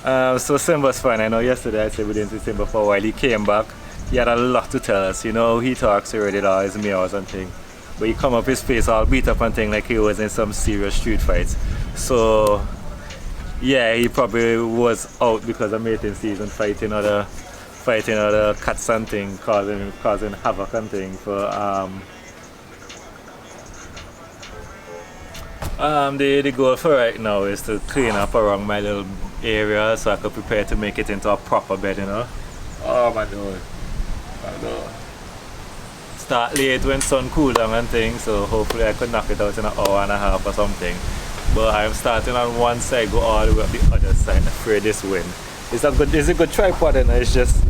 So Simba's fine. I know yesterday I said we didn't see Simba for a while. He came back. He had a lot to tell us. You know, he talks already, all his meows and thing. But he come up his face all beat up and thing like he was in some serious street fights. So yeah, he probably was out because of mating season fighting other cats and thing, causing havoc and thing for the goal for right now is to clean up around my little area so I could prepare to make it into a proper bed, you know. Oh my god. My god. Start late when sun cool down and things, so hopefully I could knock it out in an hour and a half or something. But I'm starting on one side, go all the way up the other side, afraid this wind. It's a good tripod and it's just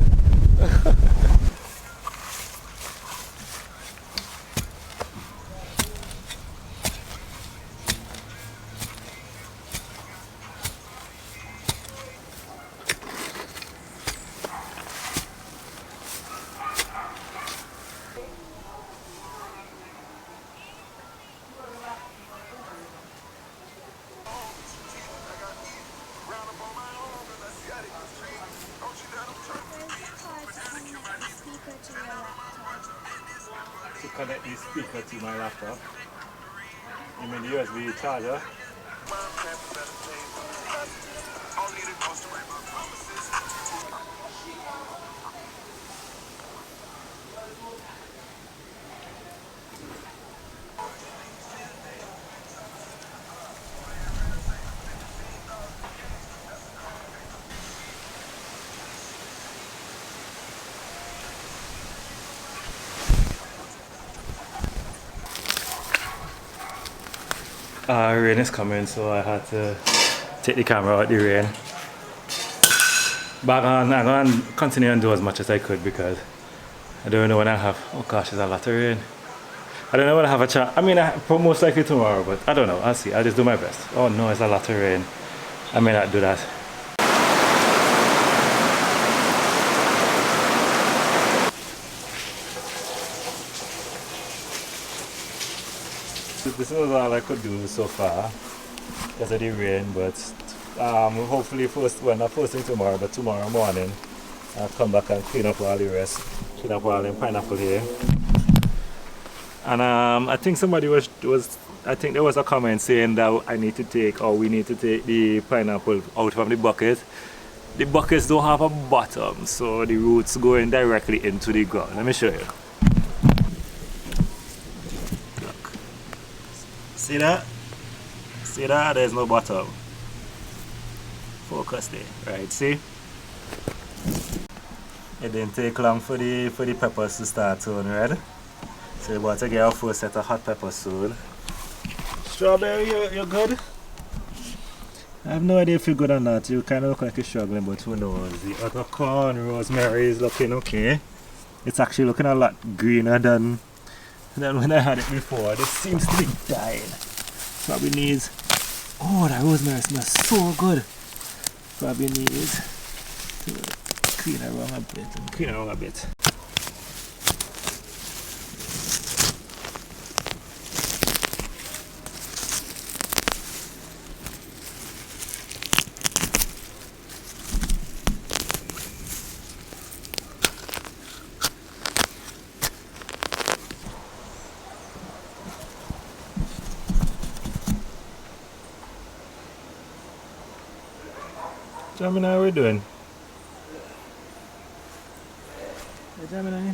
to connect the speaker to my laptop. I mean the USB charger. Rain is coming, so I had to take the camera out the rain. But I'm going to continue and do as much as I could because I don't know when I have, oh gosh, there's a lot of rain. I don't know when I have a chance. I mean, most likely tomorrow, but I don't know. I'll see. I'll just do my best. Oh no, it's a lot of rain. I may not do that. This was all I could do so far because of the rain, but hopefully not first thing tomorrow, but tomorrow morning I'll come back and clean up all the rest, clean up all the pineapple here. And I think somebody I think there was a comment saying that we need to take the pineapple out from the bucket. The buckets don't have a bottom, so the roots going directly into the ground. Let me show you. See that? See that? There's no bottom. Focus there, right? See? It didn't take long for the peppers to start turning red. So we're about to get our first set of hot peppers soon. Strawberry, you're good? I have no idea if you're good or not. You kind of look like you're struggling, but who knows? The other corn, rosemary, is looking okay. It's actually looking a lot greener than when I had it before. This seems to be dying. Probably needs, oh, that rosemary smells so good. Probably needs to clean around a bit. Gemini, how are we doing? Hey, Gemini.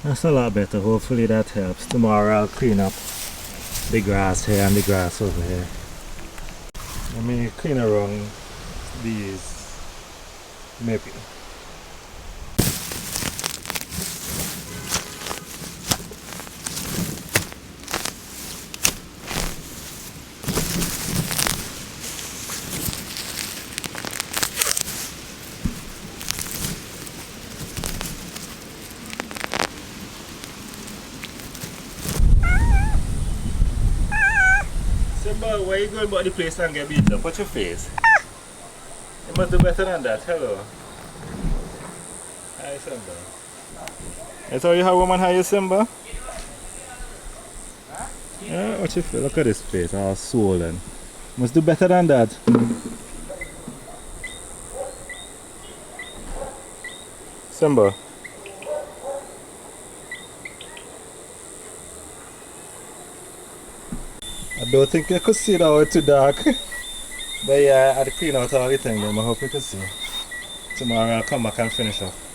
That's a lot better. Hopefully that helps. Tomorrow I'll clean up the grass here and the grass over here. Let me clean around these. Maybe. Simba, why are you going about the place and get beat up? What's your face? You must do better than that. Hello. Hi, Simba. That's how you have woman. Hi, Simba. Yeah, what you feel? Look at this face, all swollen. Must do better than that. Simba. I don't think you could see that it's too dark. But yeah, I had to clean out all the thing then. I hope you can see. Tomorrow I'll come back and finish off.